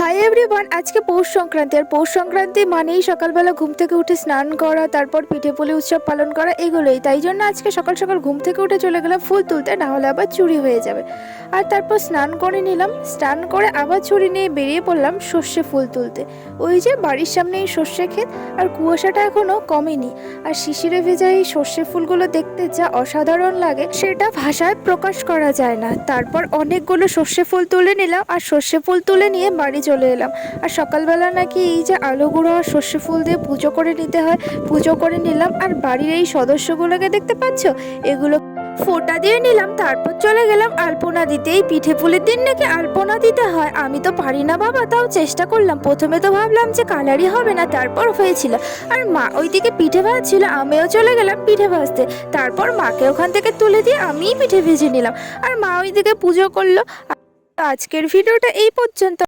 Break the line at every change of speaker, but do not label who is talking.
Hi everyone, আজকে পৌষ সংক্রান্তি। আর পৌষ সংক্রান্তি মানেই সকালবেলা ঘুম থেকে উঠে স্নান করা, তারপর পিঠে পুলি উৎসব পালন করা, এগুলোই। তাই জন্য আজকে সকাল সকাল ঘুম থেকে উঠে চলে গেলাম ফুল তুলতে, না হলে আবার চুরি হয়ে যাবে। আর তারপর স্নান করে নিলাম, স্নান করে আবার ছুরি নিয়ে বেরিয়ে পড়লাম সর্ষে ফুল তুলতে। ওই যে বাড়ির সামনে এই সর্ষে ক্ষেত, আর কুয়াশাটা এখনো কমেনি। আর শিশিরে ভেজা এই সর্ষে ফুলগুলো দেখতে যা অসাধারণ লাগে, সেটা ভাষায় প্রকাশ করা যায় না। তারপর অনেকগুলো সর্ষে ফুল তুলে নিলাম, আর সর্ষে ফুল তুলে নিয়ে বাড়ি চলে এলাম। আর সকালবেলা নাকি এই যে আলু গুঁড়ো আর সর্ষে ফুল দিয়ে পুজো করে নিতে হয়, পুজো করে নিলাম। আর বাড়ির এই সদস্যগুলোকে দেখতে পাচ্ছ, এগুলো ফোঁটা দিয়ে নিলাম। তারপর চলে গেলাম আলপনা দিতে। এই পিঠে পুলির দিন নাকি আলপনা দিতে হয়। আমি তো পারি না বাবা, তাও চেষ্টা করলাম। প্রথমে তো ভাবলাম যে কালারই হবে না, তারপর হয়েছিল। আর মা ওইদিকে পিঠে ভাজছিল, আমিও চলে গেলাম পিঠে ভাজতে। তারপর মাকে ওখান থেকে তুলে দিয়ে আমিই পিঠে ভেজে নিলাম, আর মা ওইদিকে পুজো করলো। আজকের ভিডিওটা এই পর্যন্ত।